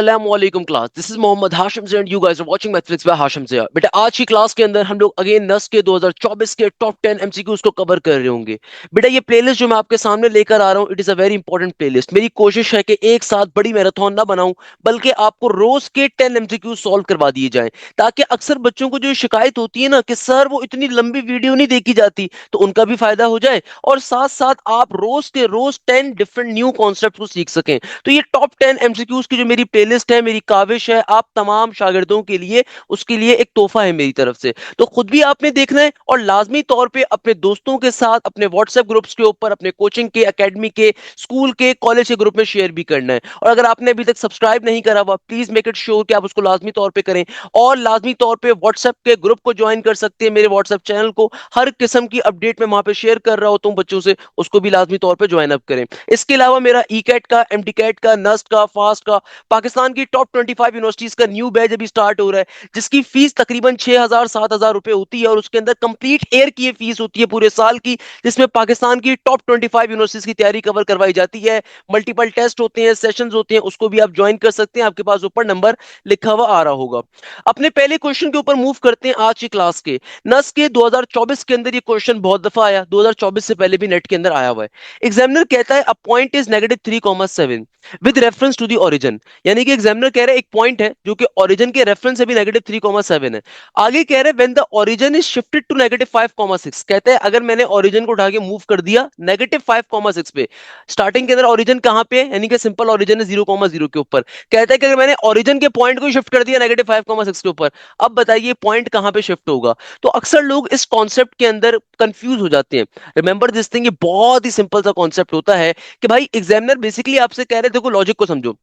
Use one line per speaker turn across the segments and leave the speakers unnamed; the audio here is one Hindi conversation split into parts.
अस्सलामुअलैकुम class, this is Mohammad Hashim and you guys are watching mathematics by Hashim Zia. बेटा आज की क्लास के अंदर हम लोग अगेन नस के 2024 के टॉप 10 एमसीक्यूज को कवर कर रहे होंगे। बेटा ये प्लेलिस्ट जो मैं आपके सामने लेकर आ रहा हूँ, it is a very important playlist. मेरी कोशिश है कि एक साथ बड़ी मैराथन ना बनाऊं, बल्कि आपको रोज के 10 एमसीक्यूज सॉल्व करवा दिए जाएं, ताकि अक्सर बच्चों को जो शिकायत होती है ना कि सर वो इतनी लंबी वीडियो नहीं देखी जाती, तो उनका भी फायदा हो जाए और साथ साथ आप रोज के रोज 10 डिफरेंट न्यू कॉन्सेप्ट को सीख सकें। तो ये टॉप 10 एमसीक्यूज की जो मेरी प्लेलिस्ट है, मेरी काविश है आप तमाम शागिर्दों के लिए, उसके लिए एक तोहफा है मेरी तरफ से। तो खुद भी आपने देखना है और लाजमी तौर पे अपने दोस्तों के साथ, अपने व्हाट्सएप ग्रुप्स के ऊपर, अपने कोचिंग के, एकेडमी के, स्कूल के, कॉलेज के ग्रुप में शेयर भी करना है। और अगर आपने अभी तक सब्सक्राइब नहीं करा हुआ, प्लीज मेक इट श्योर कि आप उसको लाजमी तौर पर करें। और लाजमी तौर पर व्हाट्सएप के ग्रुप को ज्वाइन कर सकते हैं, मेरे व्हाट्सएप चैनल को। हर किस्म की अपडेट मैं वहां पे शेयर कर रहा होता हूँ बच्चों से, उसको भी लाजमी तौर पर ज्वाइन अप करें। इसके अलावा मेरा ई कैट का, एमटी कैट का, नस्ट का, फास्ट का, पाकिस्तान की टॉप 25 यूनिवर्सिटीज का न्यू बैच अभी स्टार्ट हो रहा है, जिसकी फीस तकरीबन 6,000 7,000 रुपए होती है। और उसके अंदर कंप्लीट ईयर की फीस होती है पूरे साल की, जिसमें पाकिस्तान की टॉप 25 यूनिवर्सिटीज की तैयारी कवर करवाई जाती है। मल्टीपल टेस्ट होते हैं, सेशंस होते हैं, उसको भी आप ज्वाइन कर सकते हैं। आपके पास ऊपर नंबर लिखा हुआ आ रहा होगा। अपने पहले क्वेश्चन के ऊपर मूव करते हैं आज की क्लास के। नस के 2024 के अंदर ये क्वेश्चन बहुत दफा आया, 2024 से पहले भी नेट के अंदर आया हुआ है। एग्जामिनर कहता है a point is -3,7 with reference to the origin. यानी कि एग्जामिनर कह रहे हैं एक पॉइंट है जो कि ओरिजिन के रेफरेंस से भी -3,7 है। आगे कह रहे हैं when the origin is shifted to -5,6। कहते हैं अगर मैंने ओरिजिन को उठा के मूव कर दिया -5,6 पे। स्टार्टिंग के अंदर ओरिजिन कहां पे है, यानी कि सिंपल ओरिजिन है 0,0 के ऊपर। कहता है कि अगर मैंने ओरिजिन के पॉइंट को शिफ्ट कर दिया -5,6 के ऊपर, अब बताइए पॉइंट कहां पे शिफ्ट होगा। तो अक्सर लोग इस कॉन्सेप्ट के अंदर कंफ्यूज हो जाते हैं। रिमेंबर दिस थिंग, ये बहुत ही सिंपल सा कॉन्सेप्ट होता है कि भाई एग्जामिनर बेसिकली आपसे कह रहे हैं, देखो लॉजिक को समझो।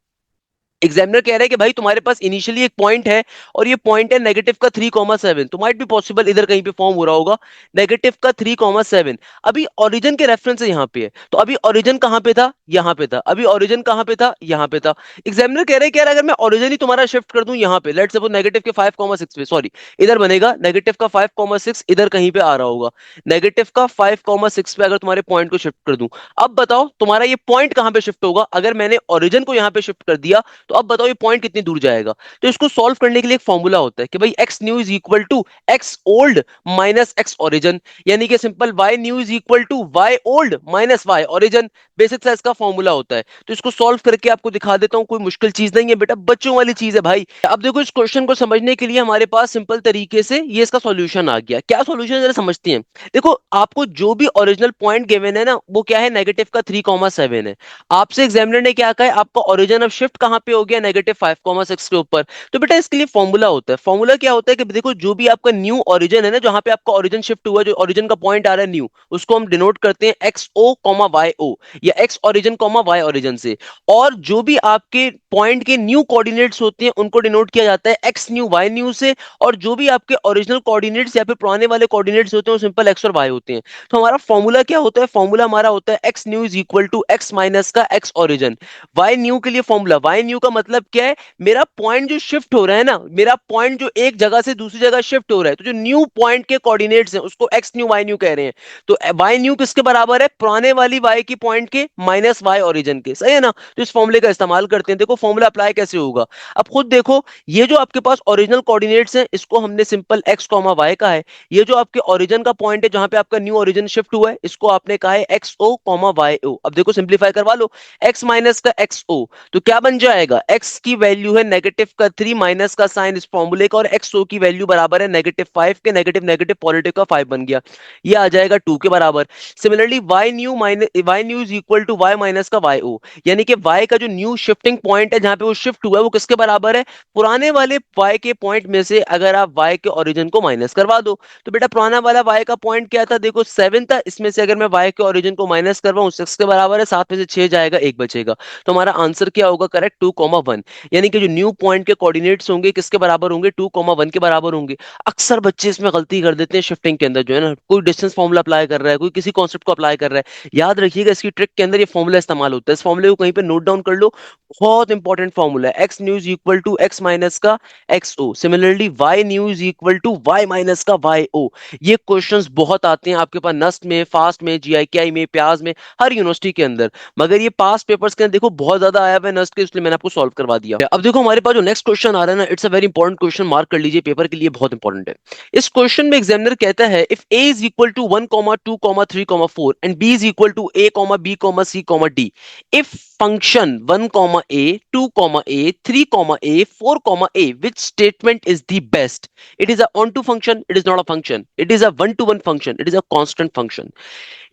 एग्जामिनर कह रहा है कि भाई तुम्हारे पास इनिशियली एक पॉइंट है और ये पॉइंट है -3,7। तो माइट भी पॉसिबल इधर कहीं पे फॉर्म हो रहा होगा -3,7। अभी ओरिजिन के रेफरेंस से यहाँ पे है, तो अभी ओरिजिन कहाँ पे था, यहाँ पे था। अभी ओरिजिन कहाँ पे था, यहाँ पे था। एग्जामिनर कह रहे हैं कि यार अगर मैं ओरिजिन ही तुम्हारा शिफ्ट कर दूं यहाँ पे, लेट्स सपोज नेगेटिव के 5,6 पे, सॉरी इधर बनेगा नेगेटिव का 5,6, इधर कहीं पे आ रहा होगा नेगेटिव का 5,6 पे। अगर तुम्हारे पॉइंट को शिफ्ट कर दूं, अब बताओ तुम्हारा ये पॉइंट कहां पे शिफ्ट होगा। अगर मैंने ओरिजिन को यहां पे शिफ्ट कर दिया, तो अब बताओ ये पॉइंट कितनी दूर जाएगा। तो इसको सॉल्व करने के लिए एक फॉर्मूला होता है कि भाई x new is equal to x old minus x origin. यानी कि simple y new is equal to y old minus y origin. Basic सा इसका फॉर्मूला होता है। तो इसको सॉल्व करके आपको दिखा देता हूं, कोई मुश्किल चीज नहीं है बेटा, बच्चों वाली चीज है भाई। अब देखो इस क्वेश्चन को समझने के लिए हमारे पास सिंपल तरीके से ये इसका सॉल्यूशन आ गया। क्या सॉल्यूशन जरा समझते हैं। देखो आपको जो भी ओरिजिनल पॉइंट गिवन है ना, वो क्या है -3,7 है। आपसे एग्जामिनर ने क्या कहा है, आपका ओरिजिन ऑफ शिफ्ट कहां पे हो गया -5,6 के ऊपर। तो बेटा इसके लिए फॉर्मूला होता है। फॉर्मूला क्या होता है कि देखो जो भी आपका न्यू ओरिजिन है ना, जहां पे आपका ओरिजिन शिफ्ट हुआ, जो ओरिजिन का पॉइंट आ रहा है न्यू, उसको हम डिनोट करते हैं x o comma y o, या x origin comma y origin से। और जो भी आपके पॉइंट के न्यू कोऑर्डिनेट्स होते हैं, उनको डिनोट किया जाता है एक्स न्यू वाई न्यू से। और जो भी आपके ओरिजिनल कोऑर्डिनेट्स या फिर पुराने वाले कोऑर्डिनेट्स होते हैं, वो सिंपल एक्स और वाई होते हैं। तो हमारा फॉर्मूला क्या होता है, फॉर्मूला हमारा होता है x new is equal to x minus का एक्स ओरिजिन। वाई न्यू के लिए फॉर्मूला, वाई न्यू का मतलब क्या है, मेरा पॉइंट जो शिफ्ट हो रहा है ना, मेरा पॉइंट जो एक जगह से दूसरी जगह शिफ्ट हो रहा है, तो जो न्यू पॉइंट के कोऑर्डिनेट्स हैं उसको एक्स न्यू वाई न्यू कह रहे हैं। तो वाई न्यू किसके बराबर है, पुराने वाली वाई की पॉइंट के माइनस वाई ओरिजिन के, सही है ना। तो इस फॉर्मूले का इस्तेमाल करते हैं। देखो फॉर्मूला अप्लाई कैसे होगा, अब खुद देखो। ये जो आपके पास ओरिजिनल कोऑर्डिनेट्स हैं, इसको हमने सिंपल एक्स कॉमा वाई का है। ये जो आपके ओरिजिन का पॉइंट है, जहां पे आपका न्यू ओरिजिन शिफ्ट हुआ है, इसको आपने कहा है एक्स ओ कॉमा वाई ओ। अब देखो सिंप्लीफाई करवा लो, एक्स माइनस का एक्स ओ, तो क्या बन जाएगा, एक्स की वैल्यू है -3 माइनस का साइन इस फॉर्मूले का, और एक्स ओ की वैल्यू बराबर है -5 के, नेगेटिव नेगेटिव पॉजिटिव का 5 बन गया। ये आ जाएगा 2 के बराबर। Similarly y new is equal to y minus का वाई ओ, यानी कि वाई का जो न्यू शिफ्टिंग पॉइंट है, जहां पे वो शिफ्ट हुआ है, वो किसके बराबर है, पुराने वाले वाई के पॉइंट में से अगर आप वाई के ओरिजिन को माइनस करवा दो। तो बेटा पुराना वाला वाई का पॉइंट क्या था, देखो 7 था, इसमें से अगर मैं वाई के ओरिजिन को माइनस करवाऊं 6 के बराबर है, 7 में से 6 जाएगा, 1 बचेगा। तो हमारा आंसर क्या होगा, करेक्ट 2,1। यानी कि जो न्यू पॉइंट के कोऑर्डिनेट्स होंगे किसके बराबर होंगे, 2,1 के बराबर होंगे। अक्सर बच्चे इसमें गलती कर देते हैं शिफ्टिंग के अंदर, जो है ना, कोई डिस्टेंस फॉर्मूला अप्लाई कर रहा है, कोई किसी कॉन्सेप्ट को अप्लाई कर रहा है। याद रखिएगा इसकी ट्रिक के अंदर ये फॉर्मूला इस्तेमाल होता है। इस फॉर्मूले को कहीं पे नोट डाउन कर लो, बहुत इंपॉर्टेंट फॉर्मूला है। X new is equal to x minus का x o, similarly y new is equal to y minus का वाई ओ। ये क्वेश्चंस बहुत आते हैं आपके पास नस्ट में, फास्ट में, जीआईकेआई में, प्याज में, हर यूनिवर्सिटी के अंदर। मगर ये पास पेपर्स के अंदर देखो बहुत ज्यादा आया हुआ है नस्ट के, इसलिए मैंने आपको सॉल्व करवा दिया। अब देखो हमारे पास जो नेक्स्ट क्वेश्चन आ रहा है ना, it's a very important question, mark कर लीजिए, पेपर के लिए बहुत इंपॉर्टेंट है। इस क्वेश्चन में एग्जामिनर कहता है if a is equal to 1,2,3,4 and b is equal to a, b, c, d, if function 1, a, 2, a, 3, a, 4, a, which statement is the best? It is a onto function, it is not a function, it is a one-to-one function, it is a constant function।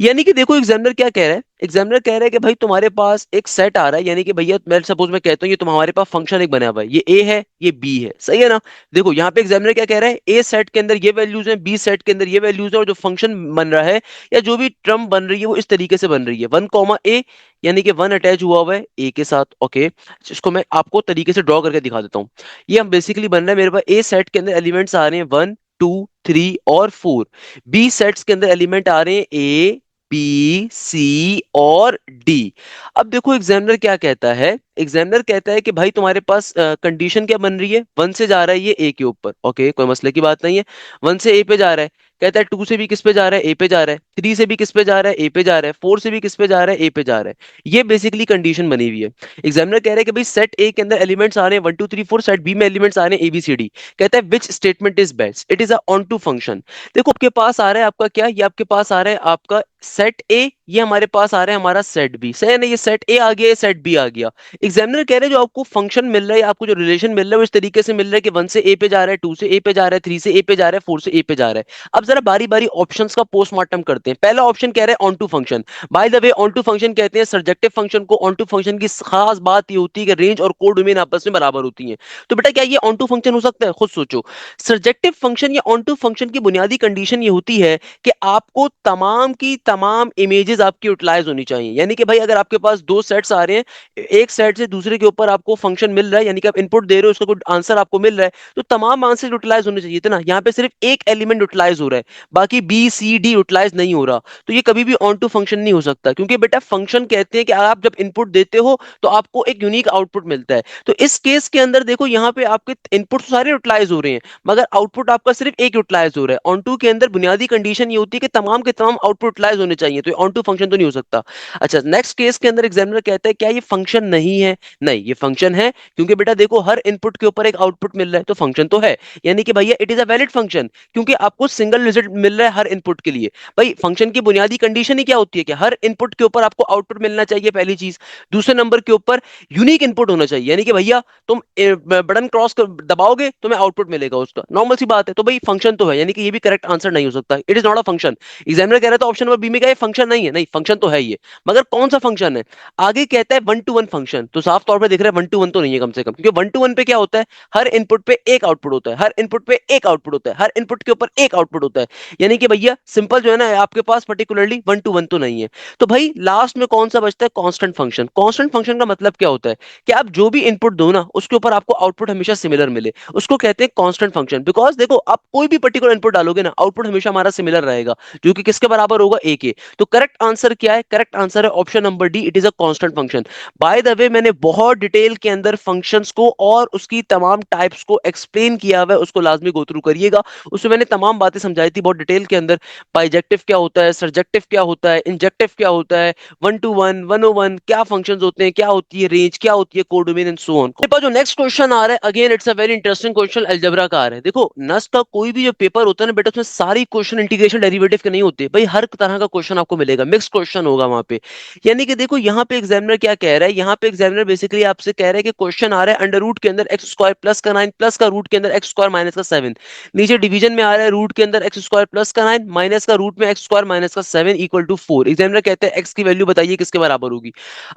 यानी कि देखो एग्जामिनर क्या कह रहा है, एग्जामिनर कह रहा है कि भाई तुम्हारे पास एक सेट आ रहा है, यानी कि भैया मैं सपोज मैं कहता हूँ ये तुम्हारे पास फंक्शन एक बना हुआ है, ये ए है ये बी है, सही है ना। देखो यहाँ पे एग्जामिनर क्या कह रहा है, ए सेट के अंदर ये वैल्यूज हैं, बी सेट के अंदर ये वैल्यूज है, और जो फंक्शन बन रहा है या जो भी टर्म बन रही है वो इस तरीके से बन रही है, 1, यानी कि 1 अटैच हुआ हुआ है ए के साथ। ओके, इसको मैं आपको तरीके से ड्रॉ करके दिखा देता हूँ। ये हम बेसिकली बन रहा है, मेरे पास ए सेट के अंदर एलिमेंट्स आ रहे हैं 1, 2, 3 और 4। बी सेट्स के अंदर एलिमेंट आ रहे हैं ए, बी, सी और डी। अब देखो एग्जामिनर क्या कहता है, एग्जामिनर कहता है कि भाई तुम्हारे पास कंडीशन क्या बन रही है, 1 से जा रहा है ये ए के ऊपर, ओके कोई मसले की बात नहीं है, 1 से ए पे जा रहा है। कहता है 2 से भी किस पे जा रहा है, ए पे जा रहा है, 3 से भी किस पे जा रहा है, ए पे जा रहा है, 4 से भी किस पे जा रहा है, ए पे जा रहा है। ये बेसिकली कंडीशन बनी हुई है। एग्जामिनर कह रहा है कि भाई सेट ए के अंदर एलिमेंट्स आ रहे हैं 1, 2, 3, 4, सेट बी में एलिमेंट्स आ रहे हैं ए बी सी डी। कहता है which statement is best, it is a onto function. देखो आपके पास आ रहा है आपका क्या, ये आपके पास आ रहा है आपका सेट ए, ये हमारे पास आ रहा है हमारा सेट बी, सही है ना, ये सेट ए आ गया, ये सेट बी आ गया। एग्जामिनर कह रहे हैं जो आपको फंक्शन मिल रहा है, आपको जो रिलेशन मिल रहा है वो इस तरीके से मिल रहा है कि 1 से ए पे जा रहा है, 2 से ए पे जा रहा है, 3 से ए पे जा रहा है, 4 से ए पे जा रहा है। अब जरा बारी बारी ऑप्शंस का पोस्टमार्टम करते हैं। पहला ऑप्शन कह रहे हैं onto function. By the way onto function कहते हैं सर्जेक्टिव फंक्शन को। ऑन टू फंक्शन की खास बात ये होती है कि रेंज और कोडोमेन आपस में बराबर होती हैं। तो बेटा क्या ये ऑन टू फंक्शन हो सकता है, खुद सोचो। सर्जेक्टिव फंक्शन या ऑन टू फंक्शन की बुनियादी कंडीशन ये होती है कि आपको तमाम की तमाम इमेजेस आपकी यूटिलाइज होनी चाहिए। यानी कि भाई अगर आपके पास दो सेट्स आ रहे हैं, एक सेट से दूसरे के ऊपर आपको फंक्शन मिल रहा है, यानी कि आप इनपुट दे रहे हो, उसका कोई आंसर आपको मिल रहा है, तो तमाम आंसर यूटिलाइज होने चाहिए थे ना। यहाँ पे सिर्फ एक एलिमेंट यूटिलाइज हो रहा है, बाकी बी सी डी यूटिलाइज नहीं हो रहा, तो ये कभी भी ऑन टू फंक्शन नहीं हो सकता। क्योंकि बेटा फंक्शन कहते हैं कि आप जब इनपुट देते हो तो आपको एक यूनिक आउटपुट मिलता है। तो इस केस के अंदर देखो यहाँ पे आपके इनपुट सारे यूटिलाइज हो रहे हैं, मगर आउटपुट आपका सिर्फ एक यूटिलाइज हो रहा है। ऑन टू के अंदर बुनियादी कंडीशन ये होती है कि तमाम के तमाम आउटपुट यूटिलाइज होने चाहिए, तो ऑन टू फंक्शन तो नहीं हो सकता। अच्छा, नेक्स्ट केस के अंदर एग्जामिनर कहता है क्या ये फंक्शन नहीं है, नहीं ये फंक्शन है। क्योंकि बेटा देखो हर इनपुट के ऊपर एक आउटपुट मिल रहा है, तो फंक्शन तो है। यानी कि भैया it is a valid function, क्योंकि आपको सिंगल रिजल्ट मिल रहा है हर इनपुट के लिए। भाई फंक्शन की बुनियादी कंडीशन ही क्या होती है कि हर इनपुट के ऊपर आपको आउटपुट मिलना चाहिए, पहली चीज। दूसरे नंबर के ऊपर यूनिक इनपुट होना चाहिए, यानी कि भैया तुम बटन क्रॉस दबाओगे तुम्हें आउटपुट मिलेगा उसका, नॉर्मल सी बात है। तो भाई फंक्शन तो है, यानी कि ये भी करेक्ट आंसर नहीं हो सकता, it is not a function. Examiner कह रहा था ऑप्शन नंबर बी में क्या फंक्शन नहीं है, नहीं फंक्शन तो है ये, मगर कौन सा फंक्शन है। आगे कहता है 1, 2, 1 फंक्शन, तो साफ तौर पर दिख रहा है 1, 2, 1 तो नहीं है कम से कम, क्योंकि 1, 2, 1 पे क्या होता है, हर इनपुट पे एक आउटपुट होता है, हर इनपुट पे एक आउटपुट होता है, हर इनपुट के ऊपर एक आउटपुट होता है। यानी कि भैया सिंपल जो है ना आपके पास पर्टिकुलरली 1, 2, 1 तो नहीं है। तो भाई लास्ट में कौन सा बचता है, कांस्टेंट फंक्शन। कांस्टेंट फंक्शन का मतलब क्या होता है कि आप जो भी इनपुट दो ना उसके ऊपर आपको आउटपुट हमेशा सिमिलर मिले, उसको कहते हैं कांस्टेंट फंक्शन। बिकॉज देखो आप कोई भी पर्टिकुलर इनपुट डालोगे ना आउटपुट हमेशा हमारा सिमिलर रहेगा, जो कि किसके बराबर होगा, ए के। तो करेक्ट आंसर क्या है, करेक्ट आंसर है option number D, it is a constant function. By the वे मैंने बहुत डिटेल के अंदर फंक्शंस को और उसकी तमाम टाइप्स को एक्सप्लेन किया हुआ है, उसको लाजमी गो थ्रू करिएगा। उसमें मैंने तमाम बातें समझाई थी बहुत डिटेल के अंदर, बाइजेक्टिव क्या होता है, सर्जेक्टिव क्या होता है, इंजेक्टिव क्या होता है, 1, 2, 1, 1, 1 क्या फंक्शंस होते हैं, क्या होती है रेंज, क्या होती है कोडोमेन एंड सो ऑन। जो नेक्स्ट क्वेश्चन आ रहा है again it's a very interesting question, algebra का आ रहा है। देखो नस्ट का कोई भी जो पेपर होता है ना बेटा, उसमें सारी क्वेश्चन इंटीग्रेशन डेरिवेटिव के नहीं होते भाई, हर तरह का क्वेश्चन आपको मिलेगा, मिक्स क्वेश्चन होगा वहां पे। यानी कि देखो यहाँ पे एग्जामिनर क्या कह रहा है, यहाँ पे एग्जामिनर बेसिकली आपसे कह रहा है कि क्वेश्चन आ रहा है अंडर रूट के अंदर एक्स स्क्वायर प्लस का 9 प्लस का रूट के अंदर एक्स स्क्वायर माइनस का 7। नीचे डिवीजन में आ रहा है रूट के अंदर एक्स स्क्वायर प्लस का 9 माइनस का रूट में एक्स स्क्वायर माइनस का 7 इक्वल टू 4। एग्जामिनर कहते हैं एक्स की वैल्यू बताइए किसके बराबर होगी।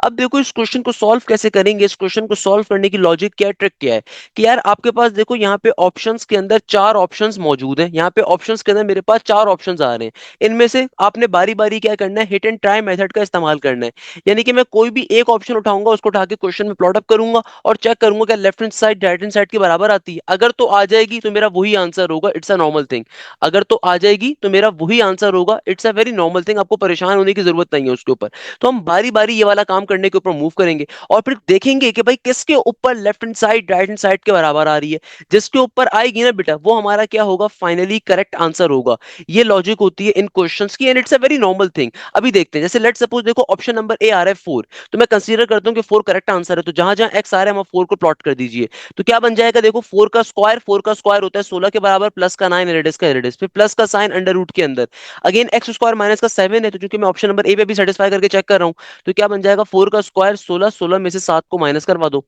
अब देखो इस क्वेश्चन को सॉल्व कैसे करेंगे, इस क्वेश्चन को सॉल्व करने की लॉजिक क्या है, ट्रिक क्या है कि यार आपके पास देखो यहाँ पे ऑप्शंस के अंदर चार ऑप्शंस मौजूद हैं। यहाँ पे ऑप्शंस के अंदर मेरे पास चार ऑप्शंस आ रहे हैं, इनमें से आपने बारी बारी क्या करना है, हिट एंड ट्राई मेथड का इस्तेमाल करना है। यानी कि मैं कोई भी एक ऑप्शन उठाऊंगा, उसको उठा के क्वेश्चन में प्लॉट अप करूंगा और चेक करूंगा क्या left hand side right hand side के बराबर आती है। अगर तो आ जाएगी तो मेरा वही आंसर होगा, इट्स अ नॉर्मल थिंग। अगर तो आ जाएगी तो मेरा वही आंसर होगा, it's a very normal thing, आपको परेशान होने की जरूरत नहीं है उसके ऊपर। तो हम बारी बारी ये वाला काम करने के ऊपर मूव करेंगे और फिर देखेंगे कि भाई किसके ऊपर left hand side right hand side के बराबर आ रही है। जिसके ऊपर आएगी ना बेटा वो हमारा क्या होगा, फाइनली करेक्ट आंसर होगा। ये लॉजिक होती है इन क्वेश्चंस की and it's a very normal thing. अभी देखते हैं, जैसे लेट सपोज देखो ऑप्शन नंबर ए आ रहा है 4, तो मैं कंसीडर करता हूं कि 4 करेक्ट आंसर है। तो जहां जहां एक्स आ रहा है वहां 4 को प्लॉट कर दीजिए। तो क्या बन जाएगा, देखो 4 का स्क्वायर होता है 16 के बराबर, प्लस का 9 रेडियस का रेडियस, फिर प्लस का साइन अंडर रूट के अंदर, अगेन एक्स स्क्वायर माइनस का 7 है, तो चूंकि मैं ऑप्शन नंबर ए पे भी सेटिस्फाई करके चेक कर रहा हूँ, तो क्या बन जाएगा 4 का स्क्वायर 16, 16 में से 7 को माइनस करवा दो,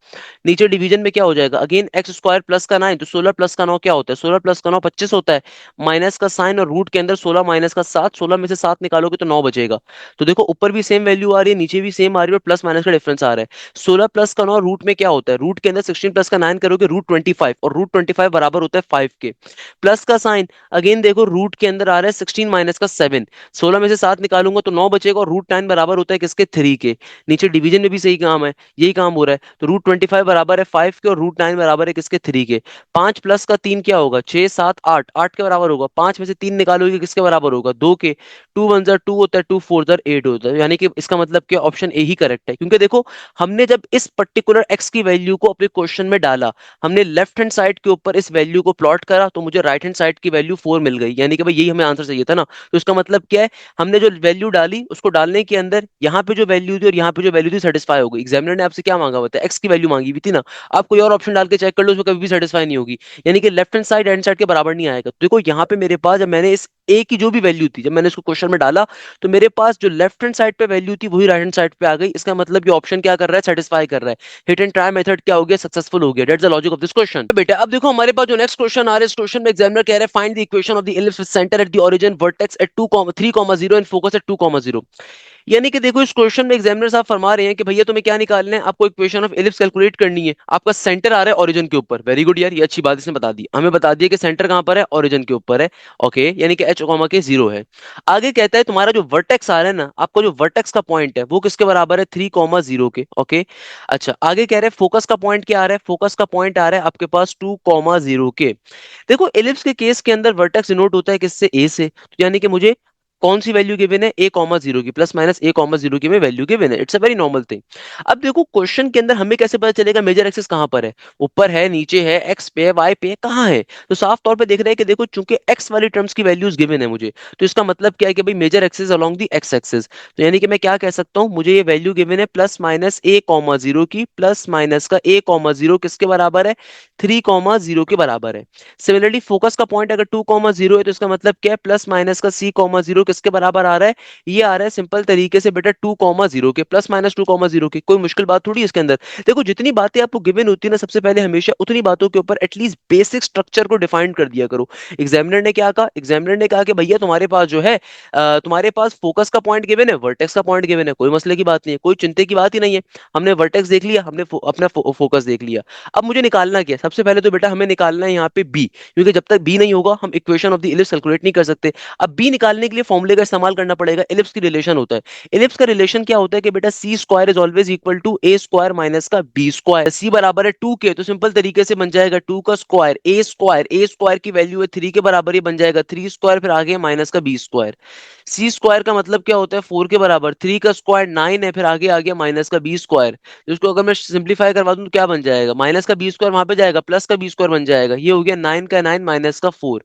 नीचे डिवीजन में क्या हो जाएगा, अगेन एक्स स्क्वायर प्लस का 9, तो 16 प्लस का 9 क्या होता है, 16 प्लस का 9 25 होता है, माइनस का साइन और रूट के अंदर 16 माइनस का 7, 16 में से 7 निकालोगे तो 9 बचेगा। तो देखो ऊपर भी सेम वैल्यू आ रही है, नीचे भी सेम आ रही है, और प्लस माइनस का डिफरेंस आ रहा है। 16 प्लस का 9 रूट में क्या होता है, रूट के अंदर 16 प्लस का 9 करोगे रूट 25, और रूट 25 बराबर होता है 5 के, प्लस का साइन, अगेन देखो रूट के अंदर आ रहा है 16 माइनस का 7, 16 में से 7 निकालूंगा तो 9 बचेगा, और रूट 9 बराबर होता है किसके, 3 के, नीचे डिवीजन में भी सही काम है, यही काम हो रहा है, तो रूट 25 बराबर है 5 के, और रूट 9 बराबर है किसके, 3 के। 5 प्लस का 3 क्या होगा, 6 7 8, 8 के बराबर होगा, 5 में से 3 निकालोगे किसके बराबर होगा, 2 के, 2 वन जार 2 होता है, 2 फोर जार 8 होता है, यानी कि इसका मतलब क्या, ऑप्शन ए ही करेक्ट है, क्योंकि देखो हमने जब इस पर्टिकुलर एक्स की वैल्यू को अपने क्वेश्चन में डाला, हमने लेफ्ट हैंड साइड के ऊपर इस वैल्यू को प्लॉट करा, तो मुझे राइट हैंड साइड की वैल्यू 4 मिल गई, यानी कि भाई यही हमें आंसर चाहिए था ना। तो इसका मतलब क्या है, हमने जो वैल्यू डाली उसको डालने के अंदर यहाँ पे जो वैल्यू थी और यहाँ पे जो वैल्यू थी सेटिस्फाई हो गई। एग्जामिनर ने आपसे क्या मांगा हुआ था, एक्स की वैल्यू मांगी हुई थी ना, आप कोई और ऑप्शन डाल के चेक कर लो, उसमें कभी भी सेटिस्फाई नहीं होगी, यानी कि लेफ्ट हैंड साइड के बराबर नहीं आएगा। तो देखो यहाँ पे मेरे पास, जब मैंने इस ए की जो भी वैल्यू थी, जब मैंने इसको क्वेश्चन में डाला, तो मेरे पास जो लेफ्ट हैंड साइड पे वैल्यू थी वही राइट हैंड साइड पे आ गई। इसका मतलब ये ऑप्शन क्या कर रहा है, सेटिस्फाई कर रहा है, हिट एंड ट्राई मेथड क्या हो गया, सक्सेसफुल हो गया। That's the logic of this question. बेटा अब देखो हमारे पास जो नेक्स्ट क्वेश्चन आ रहा है, इस क्वेश्चन में एग्जामिनर कह रहा है find the equation of the ellipse with centre at the origin vertex at 3,0 and focus at 2,0। यानी कि देखो इस क्वेश्चन में एग्जामिनर साहब फरमा रहे हैं कि भैया तुम्हें क्या निकालना है, आपको इक्वेशन ऑफ एलिप्स कैलकुलेट करनी है, आपका सेंटर आ रहा है ओरिजिन के ऊपर। वेरी गुड यार, ये अच्छी बात इसने बता दी, हमें बता दिया कि सेंटर कहां पर है, ओरिजिन के ऊपर है। ओके, यानी कि एच कॉमा के 0 है। आगे कहता है तुम्हारा जो वर्टेक्स आ रहा है ना, आपको जो वर्टेक्स का पॉइंट है वो किसके बराबर है, 3,0 के। ओके, अच्छा आगे कह रहे हैं फोकस का पॉइंट क्या आ रहा है, फोकस का पॉइंट आ रहा है आपके पास 2,0 के। देखो एलिप्स के केस के अंदर वर्टेक्स डिनोट होता है किससे, ए से, तो यानी कि मुझे कौन सी वैल्यू गिवन है, a,0 की, प्लस माइनस a,0 की में वैल्यू गिवन है। It's a very normal thing. अब देखो क्वेश्चन के अंदर हमें कैसे पता चलेगा मेजर एक्सिस कहां पर है, ऊपर है, नीचे है, एक्स पे है, वाई पे है, कहां है। तो साफ तौर पे देख रहे हैं कि देखो चूंकि एक्स वाली टर्म्स की वैल्यूज गिवन है मुझे, तो इसका मतलब क्या है कि भाई major axis along the x axis. तो यानी कि मैं क्या कह सकता हूं, मुझे ये वैल्यू गिवन है प्लस माइनस a,0 की, प्लस माइनस का a,0 किसके बराबर है, 3,0 के बराबर है। सिमिलरली फोकस का पॉइंट अगर 2,0 है, तो इसका मतलब क्या है, प्लस माइनस का c,0 किसके बराबर आ रहा है, ये आ रहा है सिंपल तरीके से बेटा 2,0 के, प्लस माइनस 2,0 के। कोई मुश्किल बात थोड़ी है इसके अंदर। देखो जितनी बातें आपको गिवन होती है ना, सबसे पहले हमेशा उतनी बातों के ऊपर एटलीस्ट बेसिक स्ट्रक्चर को डिफाइन कर दिया करो। एग्जामिनर ने क्या कहा, एग्जामिनर ने कहा कि भैया तुम्हारे पास जो है तुम्हारे पास फोकस का पॉइंट गिवन है, वर्टेक्स का पॉइंट गिवन है, कोई मसले की बात नहीं है, कोई चिंता की बात ही नहीं है। हमने वर्टेक्स देख लिया, हमने अपना फोकस देख लिया। अब मुझे निकालना क्या है, सबसे पहले तो बेटा हमें निकालना है यहाँ पे बी, क्योंकि जब तक बी नहीं होगा हम equation of the ellipse calculate नहीं कर सकते। अब बी निकालने के लिए फॉर्मूले का इस्तेमाल करना पड़ेगा, इलिप्स की रिलेशन होता है। इलिप्स का रिलेशन क्या होता है कि बेटा c square is always equal to a square minus का बी स्क्वायर। सी बराबर है 2 के, तो सिंपल तरीके से बन जाएगा 2 का स्क्वायर, ए स्क्वायर की वैल्यू है 3 के बराबर, ही बन जाएगा 3 स्क्वायर, फिर आगे माइनस का बी स्क्वायर। सी स्क्वायर का मतलब क्या होता है, 4 के बराबर, 3 का स्क्वायर 9 है, फिर आगे आ गया माइनस का बी स्क्वायर। इसको अगर मैं सिंप्लीफाई करवा दूं तो क्या बन जाएगा, माइनस का बी स्क्वायर वहां पे जाएगा, प्लस का बी स्क्वायर बन जाएगा, ये हो गया 9 का 9 माइनस का 4।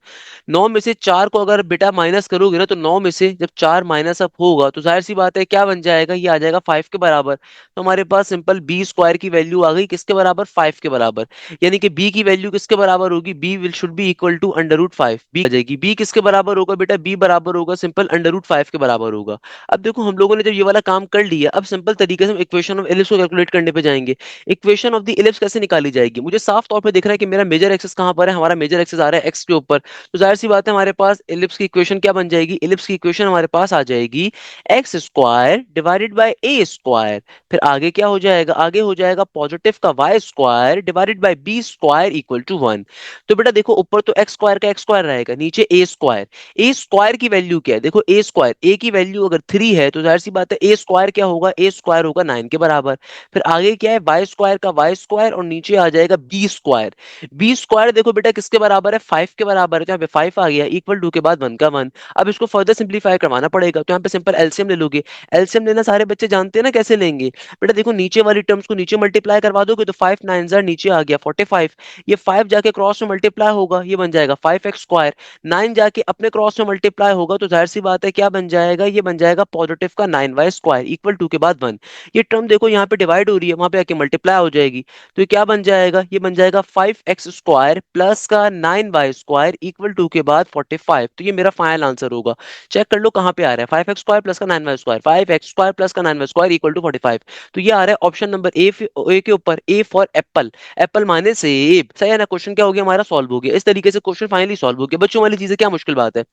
9 में से 4 को अगर बेटा माइनस करोगे ना, तो 9 में से जब 4 माइनस अप होगा तो जाहिर सी बात है क्या बन जाएगा, ये आ जाएगा 5 के बराबर। तो हमारे पास सिंपल बी स्क्वायर की वैल्यू आ गई किसके बराबर, 5 के बराबर। यानी कि बी की वैल्यू किसके बराबर होगी, b will should be equal to under root 5, b आ जाएगी। बी किसके बराबर होगा बेटा, बी बराबर होगा सिंपल अंडर रूट 5 के बराबर होगा। अब देखो हम लोगों ने जब ये वाला काम कर लिया, अब सिंपल तरीके से हम इक्वेशन ऑफ इलिप्स को कैलकुलेट करने पे जाएंगे। इक्वेशन ऑफ द इलिप्स कैसे निकाली जाएगी, मुझे साफ तौर पे दिख रहा है कि मेरा मेजर एक्सिस कहां पर है, हमारा मेजर एक्सिस आ रहा है एक्स के ऊपर। तो जाहिर सी बात है हमारे पास इलिप्स की इक्वेशन क्या बन जाएगी, इलिप्स की इक्वेशन हमारे पास आ जाएगी एक्स स्क्वायर डिवाइडेड बाय ए स्क्वायर, फिर आगे क्या हो जाएगा, आगे हो जाएगा पॉजिटिव का y square divided by b square equal to 1। तो बेटा देखो ऊपर तो एक्स स्क्वायर का एक्स स्क्वायर रहेगा, नीचे ए स्क्वायर। ए स्क्वायर की वैल्यू क्या है, देखो ए स्क्वायर, ए की वैल्यू अगर 3 है तो जाहिर सी बात है ए स्क्वायर क्या होगा, ए स्क्वायर होगा 9 के बराबर। फिर आगे क्या है, वाई स्क्वायर का वाई स्क्वायर, और नीचे आ जाएगा बी स्क्वायर। बी स्क्वायर देखो बेटा किसके बराबर है, 5 के बराबर है, तो यहाँ पे 5 आ गया, इक्वल टू के बाद 1 का 1। अब इसको फर्दर सिंप्लीफाई करवाना पड़ेगा, तो यहाँ पे सिंपल एलसीएम ले लोगे। एलसीएम लेना सारे बच्चे जानते हैं ना कैसे लेंगे। बेटा देखो नीचे वाली टर्म्स को नीचे मल्टीप्लाई करवा दोगे तो 5 9 नीचे आ गया 45। ये 5 जाके क्रॉस में मल्टीप्लाई होगा, ये बन जाएगा 5x स्क्वायर। 9 जाके अपने क्रॉस में मल्टीप्लाई होगा तो जाहिर सी बात है क्या बन जाएगा, ये बन जाएगा पॉजिटिव का 9y स्क्वायर इक्वल टू के बाद 1। ये टर्म देखो यहाँ पे डिवाइड हो रही है, वहां पे आके मल्टीप्लाई हो जाएगी। तो ये क्या बन जाएगा, ये बन जाएगा 5x स्क्वायर प्लस का 9y स्क्वायर इक्वल टू के बाद 45। तो ये मेरा फाइनल आंसर होगा। चेक कर लो कहाँ पे आ रहा है, 5x स्क्वायर प्लस का 9y square, 5x square plus का 9y स्क्वायर इक्वल टू 45। तो ये आ रहा है ऑप्शन नंबर ए, ए के ऊपर, ए फॉर एप्पल। एप्पल माने सेब, सही है ना। क्वेश्चन क्या हो गया हमारा, सॉल्व हो गया। इस तरीके से क्वेश्चन फाइनली सॉल्व हो गया। बच्चों वाली चीजें क्या मुश्किल बात है।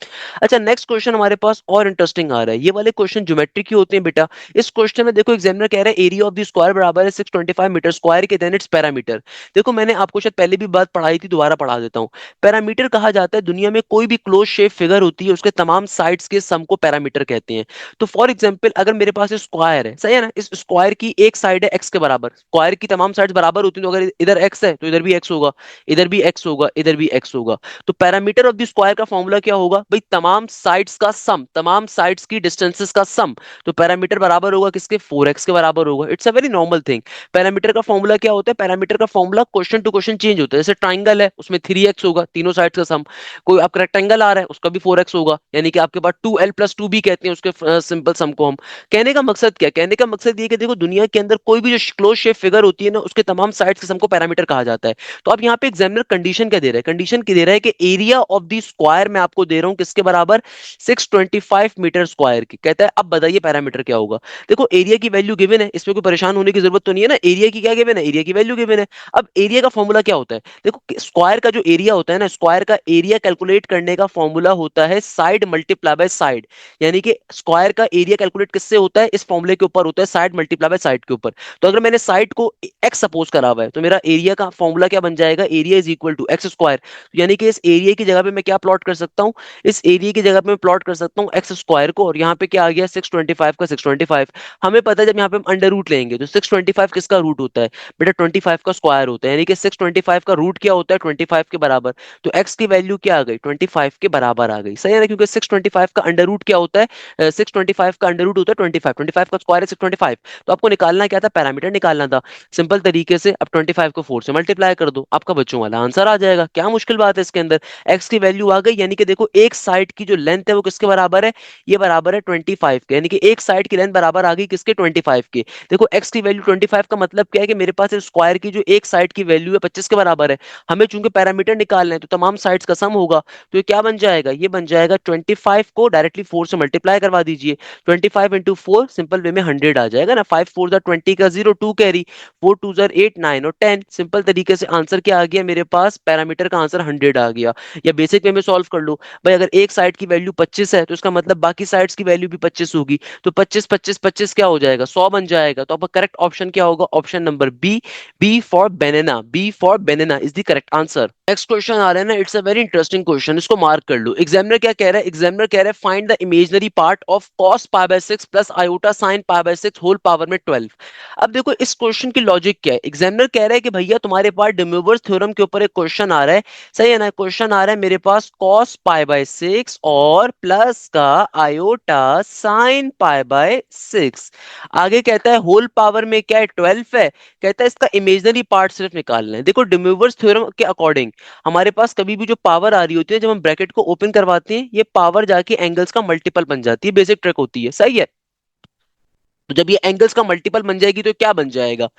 अच्छा नेक्स्ट क्वेश्चन हमारे पास और इंटरेस्टिंग आ रहा है। ये वाले क्वेश्चन ज्योमेट्री की होते हैं बेटा। इस क्वेश्चन में देखो एग्जामिनर कह रहा है एरिया ऑफ द स्क्वायर बराबर है 625 मीटर स्क्वायर के, देन इट्स पैरामीटर। देखो मैंने आपको शायद पहले भी बात पढ़ाई थी, दोबारा पढ़ा देता हूँ। पैरामीटर कहा जाता है दुनिया में कोई भी क्लोज शेप फिगर होती है उसके तमाम साइड्स के सम को पैरामीटर कहते हैं। तो फॉर एग्जांपल अगर मेरे पास स्क्वायर है, सही है ना, इस स्क्वायर की एक साइड है एक्स के बराबर, स्क्वायर की तमाम साइड्स बराबर होती हैं, तो अगर इधर एक्स है तो इधर भी एक्स होगा, इधर भी एक्स होगा, इधर भी एक्स होगा। तो पैरामीटर ऑफ द स्क्वायर का फॉर्मूला क्या होगा भाई, तमाम साइड्स का सम, तमाम साइड्स की डिस्टेंसेस का सम। तो पैरामीटर बराबर होगा किसके, 4x के बराबर होगा। It's a very normal thing. Parameter का फॉर्मूला क्या होता है, पैरामीटर का formula question to question change होता है। जैसे ट्राइंगल है उसमें 3x होगा, तीनों साइड्स का सम। कोई आपका रेक्टेंगल आ रहा है उसका भी 4x होगा, यानी कि आपके पास 2l+2b कहते हैं उसके सिंपल सम को हम। कहने का मकसद क्या, कहने का मकसद ये कि देखो दुनिया के अंदर कोई भी जो क्लोज शेप फिगर होती है ना उसके तमाम साइड्स के सम को पैरामीटर कहा जाता है। तो अब यहाँ पे एग्जामिनर कंडीशन क्या दे रहा है, कंडीशन क्या दे रहा है कि एरिया ऑफ द स्क्वायर मैं आपको दे रहा हूं किसके बराबर, 625 मीटर स्क्वायर की। कहता है अब बताइए पैरामीटर क्या होगा। देखो एरिया की वैल्यू गिवन है, इसमें कोई परेशान होने की जरूरत तो नहीं है ना। एरिया की क्या गिवन है, एरिया की वैल्यू गिवन है। अब एरिया का फॉर्मूला क्या होता है, देखो स्क्वायर का जो एरिया होता है ना, स्क्वायर का एरिया कैलकुलेट करने का फॉर्मूला होता है साइड मल्टीप्लाई बाय साइड। यानी कि स्क्वायर का एरिया कैलकुलेट किससे होता है, इस फॉर्मूले के ऊपर होता है, साइड मल्टीप्लाई बाय साइड के ऊपर। तो अगर मैंने साइड को एक्स सपोज करा हुआ है तो मेरा एरिया का फॉर्मूला क्या बन जाएगा, area is equal to x square. यानी कि इस एरिया की जगह पे मैं क्या प्लॉट कर सकता हूँ, इस एरिया की जगह पे मैं प्लॉट कर सकता हूँ एक्स स्क्वायर को, और यहाँ पे क्या आ गया 625 का 625। हमें पता है जब यहाँ पे हम अंडर रूट लेंगे तो 625 किसका रूट होता है बेटा, 25 का स्क्वायर होता है। यानी कि 625 का रूट क्या होता है, 25 के बराबर। तो एक्स की वैल्यू क्या आ गई, 25 के बराबर आ गई, सही है ना। क्योंकि 625 का अंडर रूट क्या होता है, 625 का अंडर रूट होता है 25, 25 का स्क्वायर है 625। तो आपको निकालना क्या था, पैरामीटर निकालना था। सिंपल तरीके से अब 25 को 4 से मल्टीप्लाई कर दो, आपका बच्चों वाला आंसर आ जाएगा। क्या मुश्किल बात है इसके अंदर। एक्स की वैल्यू आ गई, यानी कि देखो एक साइड की जो लेंथ है वो किसके बराबर है, ये बराबर है 25 के। यानी कि एक साइड की लेंथ बराबर आ गई किसके, 25 के। देखो एक्स की वैल्यू 25 का मतलब क्या है कि मेरे पास स्क्वायर की जो एक साइड की वैल्यू है 25 के बराबर है। हमें चूंकि पैरामीटर निकालना है तो तमाम साइड्स का सम होगा। तो ये क्या बन जाएगा, ये बन जाएगा 25 को डायरेक्टली 4 से मल्टीप्लाई करवा दीजिए। 25 इंटू 4 सिंपल वे में 100 आ जाएगा ना। 5 4 20 का 0 2 कैरी, 4 2 8 9 और 10। सिंपल तरीके से आंसर क्या आ गया मेरे पास, पैरामीटर का आंसर 100 आ गया। या बेसिक वे में सॉल्व कर लो भाई, अगर एक साइड की वैल्यू 25 है तो इसका मतलब बाकी साइड्स की वैल्यू भी 25 होगी। तो 25 25 25 क्या हो जाएगा, 100 बन जाएगा। तो आपका करेक्ट ऑप्शन क्या होगा, option number b, b for banana, b for banana is the correct answer. Next question आ रहा है ना, it's a very interesting question, इसको मार्क कर लो। एग्जामिनर क्या कह रहा है, एग्जामिनर कह रहा है find the imaginary part of cos pi by 6 plus iota sine pi by 6 whole power में 12। अब देखो इस क्वेश्चन की लॉजिक क्या है। एग्जामिनर कह रहा है कि भैया तुम्हारे पास डिमोवर्स थ्योरम के ऊपर एक क्वेश्चन आ रहा है, सही है ना। क्वेश्चन आ रहा है मेरे पास cos पाई बाय 6 और प्लस का आयोटा साइन पाई बाय 6। आगे कहता है होल पावर में क्या है, 12 है। कहता है इसका इमेजिनरी पार्ट सिर्फ निकालना है। देखो डिमोवर्स थ्योरम के अकॉर्डिंग हमारे पास कभी भी जो पावर आ रही होती है, जब हम ब्रैकेट को ओपन करवाते हैं ये पावर जाके एंगल्स का मल्टीपल बन जाती है, बेसिक ट्रिक होती है, सही है। तो जब ये एंगल्स का मल्टीपल बन जाएगी तो क्या बन जाएगा,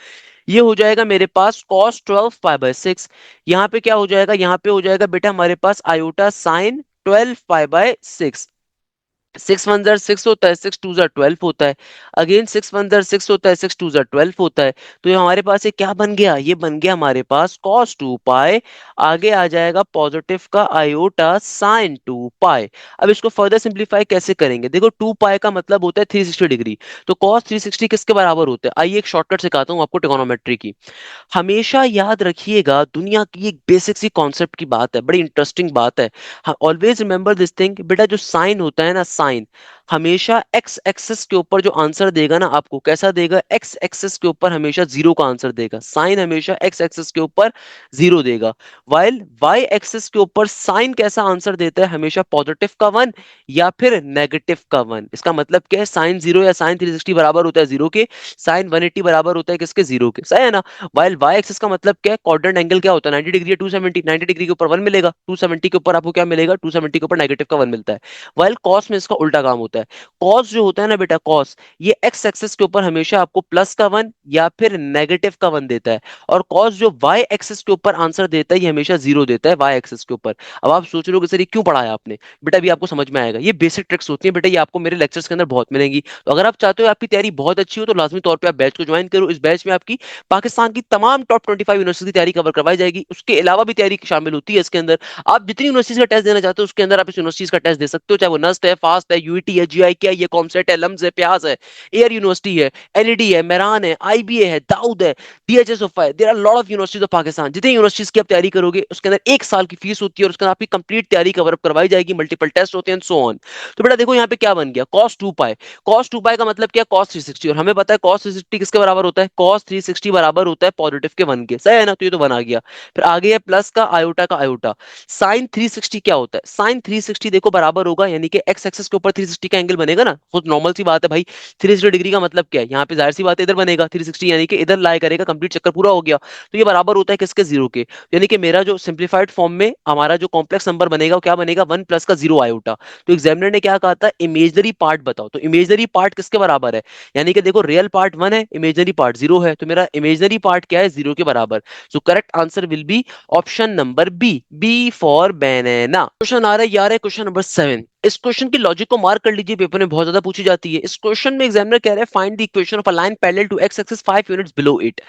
ये हो जाएगा मेरे पास cos 12 पाई बाय 6। यहाँ पे क्या हो जाएगा, यहाँ पे हो जाएगा बेटा हमारे पास आयोटा साइन 12 पाई बाय 6। 6 1 6 होता है, 6 2 12 होता है। अगेन 6 1 6 होता है, 6 2 12 होता है। तो ये हमारे पास ये क्या बन गया, ये बन गया हमारे पास cos 2 पाई। आगे आ जाएगा पॉजिटिव का आयोटा साइन 2 पाई। अब इसको फर्दर सिंप्लीफाई कैसे करेंगे, देखो 2 पाई का मतलब होता है 360 डिग्री। तो cos 360 किसके बराबर होता है, आइए एक शॉर्टकट सिखाता हूँ आपको ट्रिगोनोमेट्री की। हमेशा याद रखिएगा, दुनिया की एक बेसिक सी कॉन्सेप्ट की बात है, बड़ी इंटरेस्टिंग बात है। ऑलवेज रिमेंबर दिस थिंग बेटा, जो साइन होता है ना, साइन हमेशा एक्स एक्सिस के ऊपर जो आंसर देगा ना आपको कैसा देगा, एक्स एक्सिस के ऊपर हमेशा जीरो का आंसर देगा, साइन हमेशा एक्स एक्सिस के ऊपर जीरो देगा। वाइल वाई एक्सिस के ऊपर साइन कैसा आंसर देता है, हमेशा पॉजिटिव का वन या फिर नेगेटिव का वन। इसका मतलब क्या है, साइन जीरो या साइन 360 बराबर होता है जीरो के, साइन 180 बराबर होता है किसके, जीरो के, सही है ना। वाइल वाई एक्सिस का मतलब क्या है, क्वाड्रेंट एंगल क्या होता है, 90 डिग्री या 270, 90 डिग्री के ऊपर वन मिलेगा, 270 के ऊपर आपको क्या मिलेगा, 270 के ऊपर नेगेटिव का वन मिलता है। वाइल कॉस में इसका उल्टा काम होता है। कॉस जो होता है ना बेटा, कॉस ये एक्स एक्सिस के ऊपर हमेशा आपको प्लस का वन या फिर नेगेटिव का वन देता है, और कॉस जो वाई एक्सिस के ऊपर आंसर देता है ये हमेशा जीरो देता है वाई एक्सिस के ऊपर। अब आप सोच रहे हो कि सर ये क्यों पढ़ाया आपने, बेटा अभी आपको समझ में आएगा। ये बेसिक ट्रिक्स होती है बेटा, ये आपको मेरे लेक्चर्स के अंदर बहुत मिलेंगी। तो अगर आप चाहते हो आपकी तैयारी बहुत अच्छी हो तो लाजमी तौर पर आप बैच को ज्वाइन करो। इस बैच में आपकी पाकिस्तान की तमाम टॉप 25 यूनिवर्सिटी की तैयारी कवर करवाई जाएगी, उसके अलावा भी तैयारी शामिल होती है इसके अंदर। आप जितनी यूनिवर्सिटीज का टेस्ट देना चाहते हो उसके अंदर आप इस यूनिवर्सिटीज का टेस्ट दे सकते हो, चाहे वो नस्ट है, फास्ट है, यूईटी है, जीआई है, ये कॉमसेट है, लम्स है, प्यास है, एयर यूनिवर्सिटी है, एलईडी है, मेरान है, आईबीए है, दाऊद है, डीएचएस ऑफ है। There are lot of universities of Pakistan. जितनी यूनिवर्सिटीज की आप तैयारी करोगे उसके अंदर एक साल की फीस होती है और उसके अंदर आपकी कंप्लीट तैयारी कवर अप करवाई जाएगी, मल्टीपल टेस्ट होते हैं सो ऑन। तो बेटा देखो यहाँ पे क्या बन गया, cos 2 पाई। cos 2 पाई का मतलब क्या, cos 360, और हमें पता है cos 360 किसके बराबर होता है, cos 360 बराबर होता है पॉजिटिव के वन के, सही है ना। तो ये तो वन आ गया। फिर आगे है प्लस का आयोटा। साइन 360 क्या होता है, साइन 360 देखो बराबर होगा, यानी कि एक्स एक्सिस के ऊपर 360 का एंगल बनेगा ना, खुद नॉर्मल सी बात है भाई। 360 डिग्री का मतलब क्या है, यहाँ पे जाहिर सी बात है इधर बनेगा 360, यानी कि इधर लाई करेगा, कंप्लीट चक्कर पूरा हो गया। तो ये बराबर होता है किसके, जीरो के। यानी कि मेरा जो सिंप्लीफाइड फॉर्म में हमारा जो कॉम्प्लेक्स नंबर बनेगा वो क्या बनेगा, वन प्लस का जीरो आयोटा। तो एग्जामिनर ने क्या कहा था, इमेजनरी पार्ट बताओ, तो इमेजनरी पार्ट किसके बराबर है, यानी कि देखो रियल पार्ट वन है, इमेजनरी पार्ट जीरो है, तो मेरा इमेजनरी पार्ट क्या है, जीरो के बराबर। So correct answer will be option number b, b for banana. Question आ रहा है यार, क्वेश्चन नंबर 7। इस क्वेश्चन की लॉजिक को मार्क कर लीजिए, पेपर में बहुत ज्यादा पूछी जाती है। इस क्वेश्चन में एग्जामिनर कह रहा है find the equation of a line parallel to x axis 5 units below it.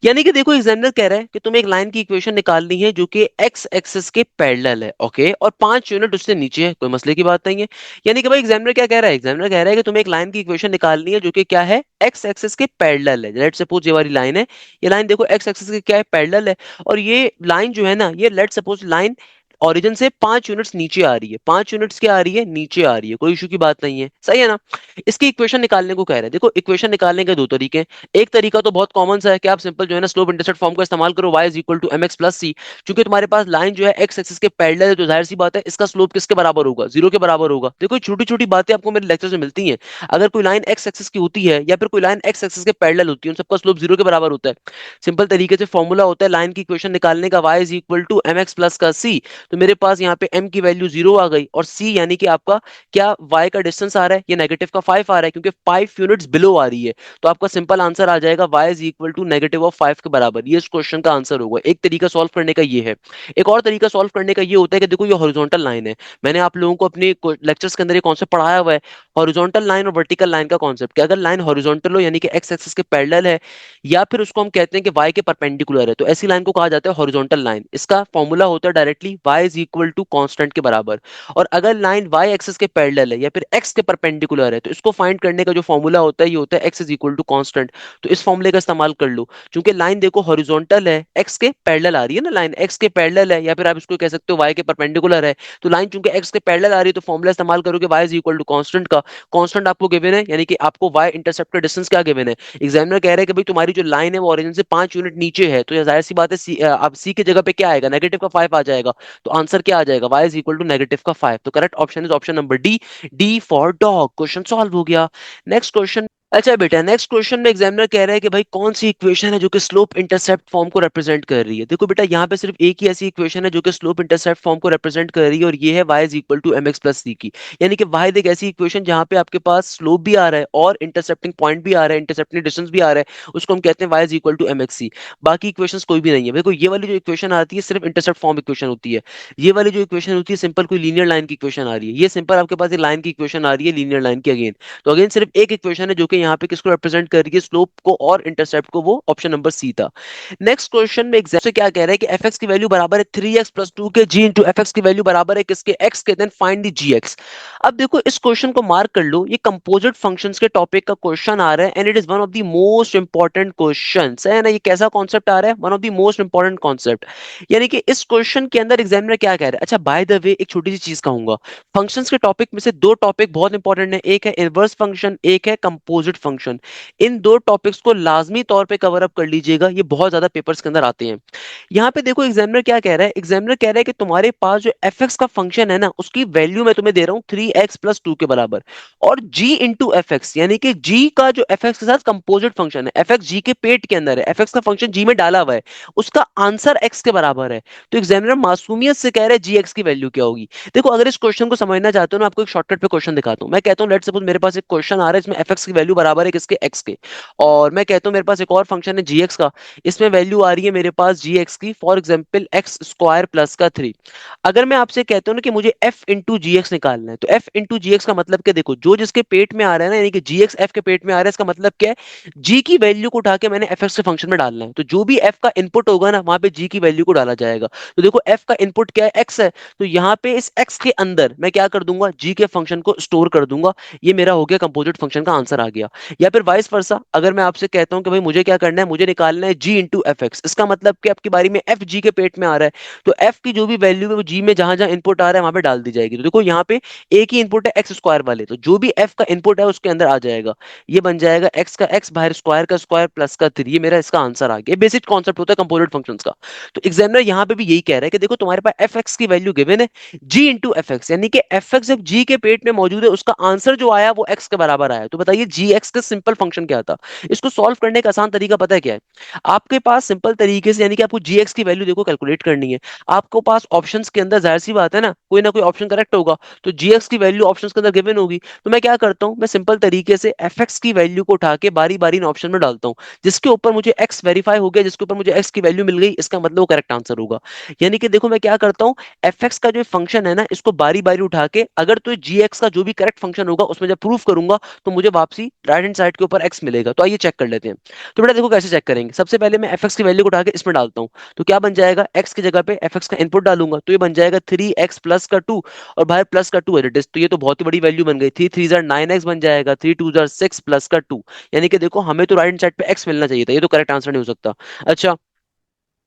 यानी कि देखो एग्जामिनर कह रहा है कि तुम्हें एक लाइन की इक्वेशन निकालनी है जो कि एक्स एक्सिस के पैरेलल है, ओके, और 5 यूनिट उससे नीचे है, कोई मसले की बात नहीं है। यानी कि भाई एग्जामिनर क्या कह रहा है, एग्जामिनर कह रहा है कि तुम्हें एक लाइन की इक्वेशन निकालनी है जो कि क्या है, एक्स एक्सिस के पैरेलल है। लेट्स सपोज ये वाली लाइन है, ये लाइन देखो एक्स एक्सिस के क्या है, पैरेलल है। और ये लाइन जो है ना, ये लेट्स सपोज लाइन ओरिजिन से 5 यूनिट्स नीचे आ रही है, 5 यूनिट्स क्या आ रही है, नीचे आ रही है, कोई इशू की बात नहीं है, सही है ना। इसकी इक्वेशन निकालने को कह रहे हैं। देखो इक्वेशन निकालने के दो तरीके हैं। एक तरीका तो बहुत कॉमन सा है कि आप सिंपल जो है ना स्लोप इंटरसेप्ट फॉर्म का इस्तेमाल करो, y is equal to M x plus c. क्योंकि तुम्हारे पास लाइन जो है एक्स एक्सिस के पैरेलल है, तो जाहिर सी बात है इसका स्लोप किसके बराबर होगा, जीरो के बराबर होगा। देखो छोटी छोटी बातें आपको मेरे लेक्चर में मिलती हैं। अगर कोई लाइन एक्स एक्सिस की होती है या फिर कोई लाइन एक्स एक्सिस के पैरेलल होती है, उन सबका स्लोप जीरो के बराबर होता है। सिंपल तरीके से फॉर्मूला होता है लाइन की इक्वेशन निकालने का, y is equal to M x plus का सी। तो मेरे पास यहाँ पे m की वैल्यू जीरो आ गई, और c यानी कि आपका क्या y का डिस्टेंस आ रहा है, ये नेगेटिव का 5 आ रहा है, क्योंकि 5 यूनिट्स बिलो आ रही है। तो आपका सिंपल आंसर आ जाएगा y is equal to negative of 5 के बराबर। ये इस क्वेश्चन का आंसर होगा। एक तरीका सॉल्व करने का ये है। एक और तरीका सॉल्व करने का ये होता है कि देखो ये हॉरिजॉन्टल लाइन है, मैंने आप लोगों को अपने लेक्चर्स के अंदर ये कॉन्सेप्ट पढ़ाया हुआ है, हॉरिजॉन्टल लाइन और वर्टिकल लाइन का कॉन्सेप्ट। कि अगर लाइन हॉरिजॉन्टल हो यानी कि एक्स एक्सिस के पैरेलल है, या फिर उसको हम कहते हैं कि y के परपेंडिकुलर है, तो ऐसी लाइन को कहा जाता है हॉरिजॉन्टल लाइन। इसका फॉर्मूला होता है directly y is equal to constant के बराबर। और अगर लाइन y एक्सिस के पैरेलल है या फिर x के परपेंडिकुलर है, तो इसको फाइंड करने का जो फॉर्मूला होता है ये होता है x is equal to constant. तो इस फॉर्मूले का इस्तेमाल कर लो। क्योंकि लाइन देखो हॉरिजॉन्टल है, x के पैरेलल आ रही है ना, लाइन x के पैरेलल है, या फिर आप इसको कह सकते हो y के परपेंडिकुलर है। तो लाइन चूंकि x के पैरेलल आ रही है, तो फॉर्मूला इस्तेमाल करोगे y is equal to constant का। कांस्टेंट आपको गिवन है, यानी कि आपको y इंटरसेप्ट का डिस्टेंस क्या गिवन है। एग्जामिनर कह रहे हैं कि भाई तुम्हारी जो लाइन है वो ओरिजिन से 5 यूनिट नीचे है, तो ये जाहिर सी बात है अब सी की जगह पे क्या आएगा, नेगेटिव का 5 आ जाएगा। तो आंसर क्या आ जाएगा, y is equal to negative का 5। तो correct option is option number d, d for dog. Question solve हो गया। Next question. अच्छा बेटा नेक्स्ट क्वेश्चन में एग्जामिनर कह रहा है कि भाई कौन सी इक्वेशन है जो कि स्लोप इंटरसेप्ट फॉर्म को रिप्रेजेंट कर रही है। देखो बेटा यहाँ पे सिर्फ एक ही ऐसी इक्वेशन है जो कि स्लोप इंटरसेप्ट फॉर्म को रिप्रेजेंट कर रही है, और ये है y is equal to M x plus c की। यानी कि y एक ऐसी इक्वेशन जहां पे आपके पास स्लोप भी आ रहा है और इंटरसेप्टिंग पॉइंट भी आ रहा है, इंटरसेप्टिंग डिस्टेंस भी आ रहा है, उसको हम कहते हैं y is equal to M x c. बाकी इक्वेशंस कोई भी नहीं है। देखो ये वाली जो इक्वेशन आती है सिर्फ इंटरसेप्ट फॉर्म इक्वेशन होती है। ये वाली जो इक्वेशन होती है सिंपल कोई लीनियर लाइन की इक्वेशन आ रही है, ये सिंपल आपके पास एक लाइन की इक्वेशन आ रही है लीनियर लाइन की अगेन। तो अगेन सिर्फ एक इक्वेशन है जो कि यहाँ पे किसको रिप्रेजेंट कर रही है, स्लोप को और इंटरसेप्ट को, वो ऑप्शन नंबर सी था। नेक्स्ट क्वेश्चन में एग्जाम से क्या कह रहा है कि एफ एक्स की वैल्यू बराबर है 3x+2 के, जी इंटू एफ एक्स की वैल्यू बराबर है किसके, एक्स के, then find the g x. अब देखो इस क्वेश्चन को मार्क कर लो, ये कंपोजिट फंक्शंस के टॉपिक का क्वेश्चन आ रहा है and it is one of the most important question है ना। ये कैसा कॉन्सेप्ट आ रहा है, one of the most important concept. यानी कि इस क्वेश्चन के अंदर एग्जामिनर क्या कह रहा है। अच्छा बाय द वे एक छोटी सी चीज कहूंगा, फंक्शंस के टॉपिक में से दो टॉपिक बहुत इंपॉर्टेंट है, एक है इनवर्स फंक्शन, एक है कंपोजिट फंक्शन। इन दो टॉपिक्स को लाजमी तौर पे कवर अप कर लीजिएगा, ये बहुत ज्यादा पेपर्स के अंदर आते हैं। यहाँ पे देखो एग्जामिनर क्या कह रहा है, एग्जामिनर कह रहा है कि तुम्हारे पास जो एफ एक्स का फंक्शन है ना, उसकी वैल्यू मैं तुम्हें दे रहा हूँ 3x+2 के बराबर, और g इंटू एफ एक्स, यानी कि g का जो एफ एक्स के साथ कंपोजिट फंक्शन है, एफ एक्स जी के पेट के अंदर है, एफ एक्स का फंक्शन g में डाला हुआ है, उसका आंसर x के बराबर है। तो एग्जामिनर मासूमियत से कह रहा है जी एक्स की वैल्यू क्या होगी। देखो अगर इस क्वेश्चन को समझना चाहते हो ना, आपको एक शॉर्टकट पे क्वेश्चन दिखाता हूँ। मैं कहता हूँ लेट्स सपोज मेरे पास एक क्वेश्चन आ रहा है, इसमें एफ एक्स की वैल्यू बराबर है किसके, x के, और मैं कहता हूँ मेरे पास एक और फंक्शन है जी एक्स का, इसमें वैल्यू आ रही है मेरे पास जी एक्स की, for example x square plus का 3। अगर मैं आपसे कहता हूँ ना कि मुझे एफ इंटू जी एक्स निकालना है, तो एफ इंटू जी एक्स का मतलब क्या, देखो जो जिसके पेट में आ रहा है ना, यानी कि जी एक्स एफ के पेट में आ रहा है, इसका मतलब क्या है, जी की वैल्यू को उठा के मैंने एफ एक्स के फंक्शन में डालना है, तो जो भी एफ का इनपुट होगा ना, वहां पे जी की वैल्यू को डाला जाएगा। तो देखो एफ का इनपुट क्या है, एक्स है, तो यहाँ पे इस एक्स के अंदर मैं क्या कर दूंगा, जी के फंक्शन को स्टोर कर दूंगा। ये मेरा हो गया कंपोजिट फंक्शन का आंसर आ गया। या फिर वाइस वर्सा, अगर मैं आपसे कहता हूं कि भाई मुझे क्या करना है, मुझे निकालना है जी इंटू एफ एक्स, इसका मतलब कि आपकी बारी में एफ जी के पेट में आ रहा है, तो एफ की जो भी वैल्यू है वो जी में जहां जहां इनपुट आ रहा है वहां पे डाल दी जाएगी। तो देखो यहाँ पे एक ही इनपुट है एक्स स्क्वायर वाले, तो जो भी एफ का इनपुट है उसके अंदर आ जाएगा। ये बन जाएगा एक्स का एक्स बाहर स्क्वायर का स्क्वायर प्लस का 3, ये मेरा इसका आंसर आ गया। बेसिक कॉन्सेप्ट होता है कंपोजिट फंक्शंस का। तो एग्जामिनर यहाँ पे भी यही कह रहा है कि देखो तुम्हारे पास एफ एक्स की वैल्यू गिवन है जी इंटू एफ एक्स, यानी कि एफ एक्स जब जी के पेट में मौजूद है, उसका आंसर जो आया वो एक्स के बराबर आया। तो बताइए जी एक्स का सिंपल फंक्शन क्या था। इसको सॉल्व करने का आसान तरीका पता है क्या है, आपके पास सिंपल तरीके से, यानी कि आपको जी एक्स की वैल्यू देखो कैलकुलेट करनी है, आपको पास ऑप्शंस के अंदर जाहिर सी बात है ना कोई ऑप्शन करेक्ट होगा, तो जी एक्स की वैल्यू ऑप्शंस के अंदर गिवन होगी। तो मैं क्या करता हूं, मैं सिंपल तरीके से एफ एक्स की वैल्यू को उठा के बारी बारी इन ऑप्शन में डालता हूं, जिसके ऊपर मुझे एक्स वेरीफाई हो गया, जिसके ऊपर मुझे एक्स की वैल्यू मिल गई, इसका मतलब वो करेक्ट आंसर होगा। यानी कि देखो मैं क्या करता हूं, एफ एक्स का जो फंक्शन है ना, इसको बारी बारी उठा के, अगर तो जी एक्स का जो भी करेक्ट फंक्शन होगा उसमें जब प्रूफ करूंगा, तो मुझे वापसी राइट हैंड साइड के ऊपर एक्स मिलेगा। तो आइए चेक कर लेते हैं। तो बेटा देखो कैसे चेक करेंगे, सबसे पहले मैं एफ एक्स की वैल्यू को उठा के इसमें डालता हूं, तो क्या बन जाएगा, एक्स की जगह पे एफ एक्स का इनपुट डालूंगा, तो ये बन जाएगा 3x+2, और बाहर प्लस का 2 है, तो ये तो बहुत ही बड़ी वैल्यू बन गई थी, 3 9x बन जाएगा, 3 2 6 प्लस का 2। यानी कि देखो हमें तो राइट हैंड साइड पे एक्स मिलना चाहिए था, ये तो करेक्ट आंसर नहीं हो सकता। अच्छा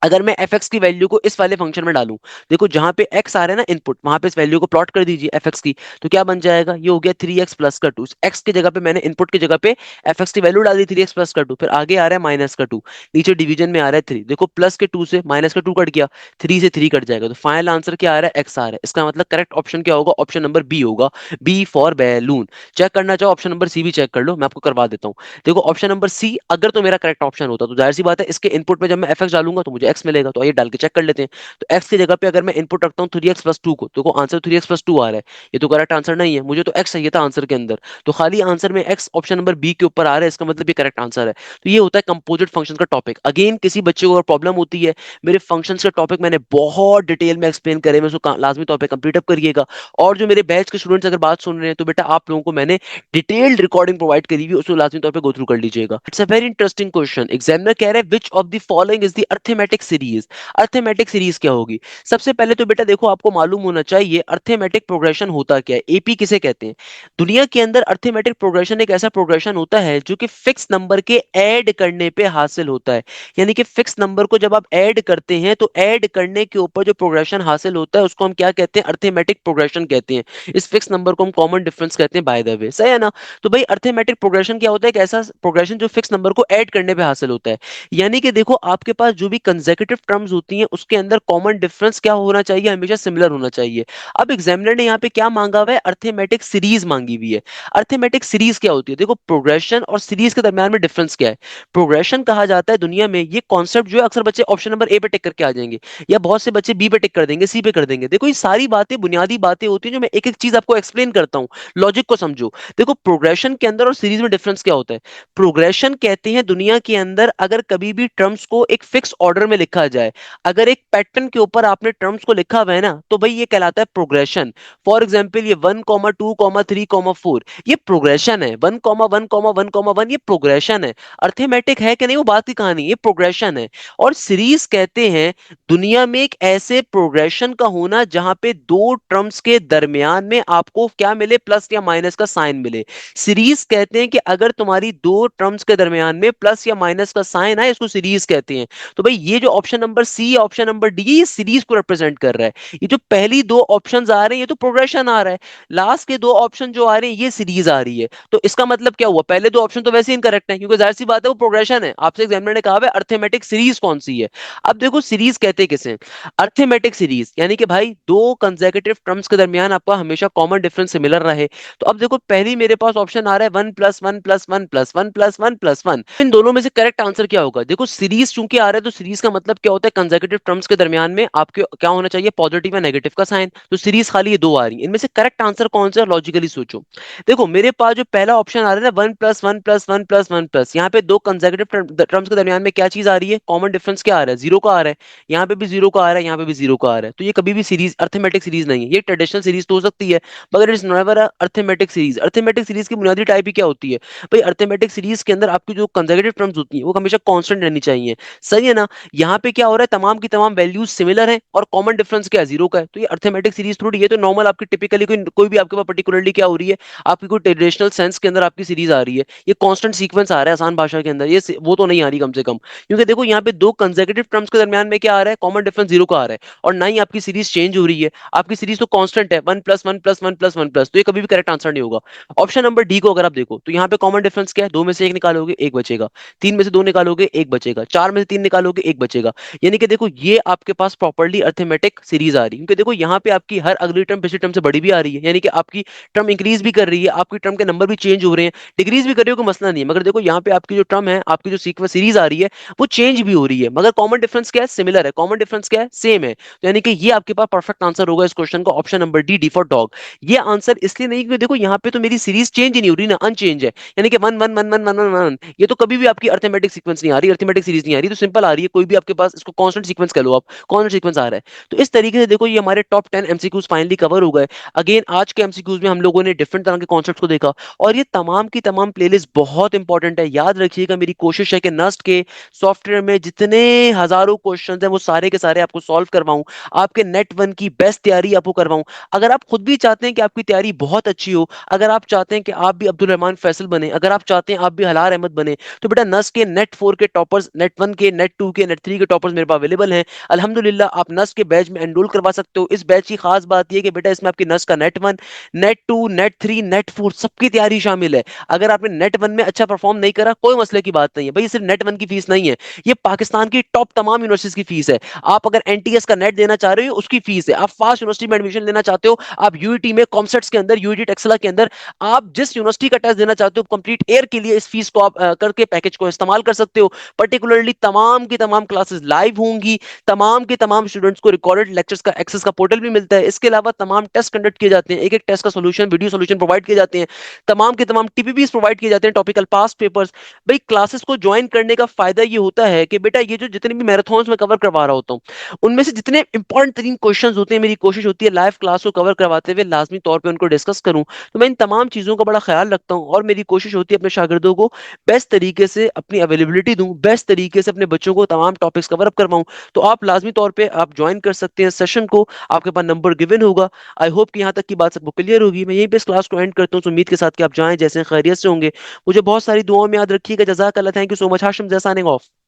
अगर मैं एफ एक्स की वैल्यू को इस वाले फंक्शन में डालूं, देखो जहां पे एक्स आ रहा है ना इनपुट, वहां पे इस वैल्यू को प्लॉट कर दीजिए एफ एक्स की, तो क्या बन जाएगा, ये हो गया 3x+2। एक्स की जगह पे मैंने इनपुट की जगह पे एफ एक्स की वैल्यू डाल दी 3x+2, फिर आगे आ रहा है -2, नीचे डिवीजन में आ रहा है 3, देखो प्लस के 2 से माइनस का 2 कट गया, 3 से 3 कट जाएगा, तो फाइनल आंसर क्या आ रहा है, एक्स आ रहा है। इसका मतलब करेक्ट ऑप्शन क्या होगा, ऑप्शन नंबर बी होगा, बी फॉर बैलून। चेक करना चाहो ऑप्शन नंबर सी भी चेक कर लो, मैं आपको करवा देता हूँ। देखो ऑप्शन नंबर सी अगर तो मेरा करेक्ट ऑप्शन होता, तो जाहिर सी बात है इसके इनपुट में जब मैं एफ एक्स डालूंगा तो मुझे एक्स मिलेगा। तो आइए डाल के चेक कर लेते हैं। तो एक्स की जगह पे अगर मैं इनपुट रखता हूँ 3x+2 को, तो आंसर 3x+2 आ रहा है, ये तो करेक्ट आंसर नहीं है, मुझे तो एक्स चाहिए था आंसर के अंदर, तो खाली आंसर में एक्स ऑप्शन नंबर बी के ऊपर आ रहा है, इसका मतलब ये करेक्ट आंसर है। तो ये होता है कंपोजिट फंक्शन का टॉपिक। अगेन किसी बच्चे को अगर प्रॉब्लम होती है, मेरे फंक्शंस का टॉपिक मैंने बहुत डिटेल में एक्सप्लेन करे, मैं उसको लाजमी तौर पर कंप्लीट अप करिएगा। और जो मेरे बैच के स्टूडेंट्स अगर बात सुन रहे हैं, तो बेटा आप लोगों को मैंने डिटेल्ड रिकॉर्डिंग प्रोवाइड करी हुई, उसको लाजमी तौर पे गो थ्रू कर लीजिएगा। It's a very interesting question. Examiner कह रहे हैं which of the following is the arithmetic series. Arithmetic series क्या होगी। सबसे पहले तो बेटा देखो आपको मालूम होना चाहिए अर्थमेटिक प्रोग्रेशन होता क्या है, एपी किसे कहते हैं। दुनिया के अंदर अर्थमेटिक प्रोग्रेशन एक ऐसा प्रोग्रेशन होता है जो कि फिक्स नंबर के ऐड करने पे हासिल होता है। यानी कि फिक्स नंबर को जब आप ऐड करते हैं, तो ऐड करने के ऊपर जो प्रोग्रेशन हासिल होता है उसको हम क्या कहते हैं, अर्थमेटिक प्रोग्रेशन कहते हैं। इस फिक्स नंबर को हम कॉमन डिफरेंस कहते हैं, बाय द वे, सही है ना। तो भाई अर्थमेटिक प्रोग्रेशन क्या होता है, एक ऐसा प्रोग्रेशन जो फिक्स नंबर को ऐड करने पे हासिल होता है। यानी कि देखो आपके पास जो भी कंसेक्यूटिव टर्म्स होती हैं उसके अंदर कॉमन डिफरेंस क्या होना चाहिए, हमेशा सिमिलर होना चाहिए। अब एग्जामिनर ने यहाँ पे क्या मांगा हुआ है, अर्थमेटिक सीरीज मांगी हुई है। अर्थमेटिक सीरीज क्या होती है, देखो प्रोग्रेशन और सीरीज के दरमियान में डिफरेंस क्या है। प्रोग्रेशन कहा जाता है दुनिया में, ये कॉन्सेप्ट जो है अक्सर बच्चे ऑप्शन नंबर ए पे टिक करके आ जाएंगे, या बहुत से बच्चे बी पे टिक कर देंगे, सी पे कर देंगे। देखो ये सारी बातें बुनियादी बातें होती हैं जो मैं एक एक चीज आपको एक्सप्लेन करता हूँ, लॉजिक को समझो। देखो प्रोग्रेशन के अंदर और सीरीज में डिफरेंस क्या होता है। प्रोग्रेशन कहते हैं दुनिया के अंदर अगर कभी भी टर्म्स को एक फिक्स ऑर्डर में लिखा जाए। अगर एक पैटर्न के ऊपर आपने टर्म्स को लिखा हुआ है ना, तो भाई ये कहलाता है प्रोग्रेशन। फॉर एग्जाम्पल ये 1,2,3,4, ये प्रोग्रेशन है। 1,1,1,1 ये प्रोग्रेशन है। अर्थमेटिक है कि नहीं वो बात की कहानी, ये प्रोग्रेशन है। और सीरीज कहते हैं दुनिया में एक ऐसे प्रोग्रेशन का होना जहां पे दो टर्म्स के दरमियान में आपको क्या मिले, प्लस या माइनस का साइन मिले। सीरीज कहते हैं कि अगर तुम्हारी दो टर्म्स के दरमियान में प्लस या माइनस का साइन है, इसको सीरीज कहते हैं। तो भाई ये जो option number c, option number d, ये सीरीज को रिप्रेजेंट कर रहा है। ये जो पहली दो ऑप्शंस आ रहे हैं ये तो प्रोग्रेशन आ रहा है, लास्ट के दो ऑप्शन जो आ रहे हैं ये सीरीज आ रही है। तो इसका मतलब क्या हुआ, पहले दो ऑप्शन तो वैसे ही इनकरेक्ट है, क्योंकि जाहिर सी बात है वो प्रोग्रेशन है। आपसे एग्जामिनर ने कहा है अर्थमेटिक सीरीज कौन सी है। अब देखो सीरीज कहते किसे, अर्थमेटिक सीरीज यानी कि भाई दो कंसेक्यूटिव टर्म्स के दरमियान आपका हमेशा कॉमन डिफरेंस सिमिलर रहे। तो अब देखो पहली मेरे पास ऑप्शन आ रहा है 1+1+1+1+1+1, इन दोनों में से करेक्ट आंसर क्या होगा। देखो सीरीज चूंकि आ रहा है तो सीरीज का मतलब क्या होता है, कंसेक्यूटिव टर्म्स के दरमियान में आपके क्या होना चाहिए, पॉजिटिव या नेगेटिव का साइन। तो सीरीज खाली ये दो आ रही है, इनमें से करेक्ट आंसर कौन सा है, लॉजिकली सोचो। देखो मेरे पास जो पहला ऑप्शन आ रहा है ना 1+1+1+1+, यहाँ पे दो कंसेक्यूटिव टर्म्स के दरमियान में क्या चीज आ रही है, कॉमन डिफरेंस क्या आ रहा है, जीरो का आ रहा है। यहाँ पे भी जीरो का आ रहा है, यहाँ पे भी जीरो का आ रहा है। तो ये कभी भी सीरीज अर्थमेटिक सीरीज नहीं है, ये ट्रेडिशनल सीरीज तो हो सकती है मगर it is never arithmetic series. Arithmetic series की बुनियादी टाइप ही क्या होती है भाई, अर्थमेटिक सीरीज के अंदर आपकी जो कंसेक्यूटिव टर्म्स होती हैं वो हमेशा कांस्टेंट रहनी चाहिए। सही है ना। यहाँ पे क्या हो रहा है, तमाम की तमाम वैल्यूज सिमिलर हैं और कॉमन डिफरेंस क्या है, जीरो का है। तो ये अर्थमेटिक सीरीज थोड़ी है, तो नॉर्मल आपकी टिपिकली कोई भी आपके पास पर्टिकुलरली क्या हो रही है, आपकी कोई ट्रेडिशनल सेंस के अंदर आपकी सीरीज आ रही है, ये कांस्टेंट सीक्वेंस आ रहा है आसान भाषा के अंदर, ये वो तो नहीं आ रही कम से कम। क्योंकि देखो यहाँ पे दो कंसेक्यूटिव टर्म्स के दरमियान में क्या आ रहा है, कॉमन डिफरेंस जीरो का आ रहा है, और ना ही आपकी सीरीज चेंज हो रही है, आपकी सीरीज तो कांस्टेंट है 1+1+1+1+, तो ये कभी भी करेक्ट आंसर नहीं होगा। ऑप्शन नंबर डी को अगर आप देखो तो यहाँ पे कॉमन डिफरेंस क्या है, दो में से एक निकालोगे एक बचेगा, तीन में से दो निकालोगे एक बचेगा, चार में से तीन निकालोगे एक बचेगा। यानी कि देखो ये आपके पास प्रॉपर्ली अर्थमेटिक सीरीज आ रही है, क्योंकि देखो यहाँ पे आपकी हर अगली टर्म पिछली टर्म से बड़ी भी आ रही है, यानी कि आपकी टर्म इंक्रीज भी कर रही है, आपकी टर्म के नंबर भी चेंज हो रहे हैं, डिक्रीज भी कर रही है, कोई मसला नहीं है। मगर देखो यहाँ पे आपकी जो टर्म है, आपकी जो सीक्वेंस सीरीज आ रही है वो चेंज भी हो रही है, मगर कॉमन डिफरेंस क्या है, सिमिलर है, कॉमन डिफरेंस क्या है, सेम है। तो यानी कि ये आपके पास परफेक्ट आंसर होगा इस क्वेश्चन का, option number d, d for dog. ये आंसर इसलिए नहीं क्योंकि देखो यहाँ पे तो मेरी सीरीज चेंज ही नहीं हो रही ना, अनचेंज है। यानी कि 1 1 1 1 1 1, ये तो कभी भी आपकी अर्थमेटिक सीक्वेंस नहीं आ रही, अर्थमेटिक सीरीज नहीं आ रही, तो सिंपल आ रही है, कोई भी आपके पास इसको कांस्टेंट सीक्वेंस कह लो आप, कांस्टेंट सीक्वेंस आ रहा है। तो इस तरीके से देखो ये हमारे टॉप 10 एमसीक्यूज फाइनली कवर हो गए। अगेन आज के एमसीक्यूज में हम लोगों ने डिफरेंट तरह के कॉन्सेप्ट्स को देखा, और ये तमाम की तमाम प्लेलिस्ट बहुत इंपॉर्टेंट है, याद रखिएगा। मेरी कोशिश है कि नस्ट के सॉफ्टवेयर में जितने हजारों क्वेश्चन हैं वो सारे के सारे आपको सॉल्व करवाऊं, आपके नेट वन की बेस्ट तैयारी आपको करवाऊं। अगर आप खुद भी चाहते हैं कि आपकी तैयारी बहुत अच्छी हो, अगर आप चाहते हैं कि आप भी अब्दुल रहमान फैसल बने, अगर आप चाहते हैं आप भी हलार अहमद बने, तो बेटा नस के नेट फोर के टॉपर्स, नेट वन के, नेट टू के, नेट थ्री के टॉपर्स मेरे पास अवेलेबल हैं। अल्हम्दुलिल्लाह आप नस के बैच में एनरोल करवा सकते हो। इस बैच की खास बात यह कि बेटा इसमें आपकी नस का NET one, NET two, NET three, NET four सबकी तैयारी शामिल है। अगर आपने नेट वन में अच्छा परफॉर्म नहीं करा कोई मसले की बात नहीं है भाई, सिर्फ नेट वन की फीस नहीं है, ये पाकिस्तान की टॉप तमाम यूनिवर्सिटीज की फीस है। आप अगर एनटीएस का नेट देना चाह रहे हो उसकी फीस है, आप फास्ट यूनिवर्सिटी में एडमिशन लेना चाहते हो, आप यूईटी में, कॉमसेट्स के अंदर, यूईटी टेक्सला के अंदर, आप जिस यूनिवर्सिटी का टेस्ट देना चाहते हो कंप्लीट एयर के लिए इस फीस को आप करके पैकेज को इस्तेमाल कर सकते हो। पर्टिकुलरली तमाम की तमाम क्लासेस लाइव होंगी, तमाम के तमाम स्टूडेंट्स को रिकॉर्डेड लेक्चर्स का एक्सेस का पोर्टल भी मिलता है। इसके अलावा तमाम टेस्ट कंडक्ट किए जाते हैं, एक एक टेस्ट का सोल्यूशन, वीडियो सोल्यूशन प्रोवाइड किए जाते हैं, तमाम के तमाम टीपीपीस प्रोवाइड किए जाते हैं, टॉपिकल पास्ट पेपर्स। भाई क्लासेस को ज्वाइन करने का फायदा ये होता है कि बेटा ये जो जितने भी मैराथन्स में कवर करवा रहा होता हूँ उनमें से जितने इंपॉर्टेंट तरीन क्वेश्चंस होते हैं, मेरी कोशिश होती है लाइव क्लास को कवर करवाते हुए लाजमी तौर पे उनको डिस्कस करूं। तो मैं इन तमाम चीज़ों का बड़ा ख्याल रखता हूं, और मेरी कोशिश होती है अपने शागिर्दों को बेस्ट तरीके से अपनी अवेलेबिलिटी दूं, बेस्ट तरीके से अपने बच्चों को तमाम टॉपिक्स कवर अप करवाऊं। तो आप लाजमी तौर पर आप ज्वाइन कर सकते हैं सेशन को, आपके पास नंबर गिवन होगा। आई होप कि यहाँ तक की बात सबको क्लियर होगी। मैं यहीं पे इस क्लास को एंड करता हूँ, तो उम्मीद के साथ कि आप जाएं जैसे खैरियत से होंगे। मुझे बहुत सारी दुआओं में याद रखिएगा। जज़ाक अल्लाह, thank you so much. Hashim जैसा ऑफ।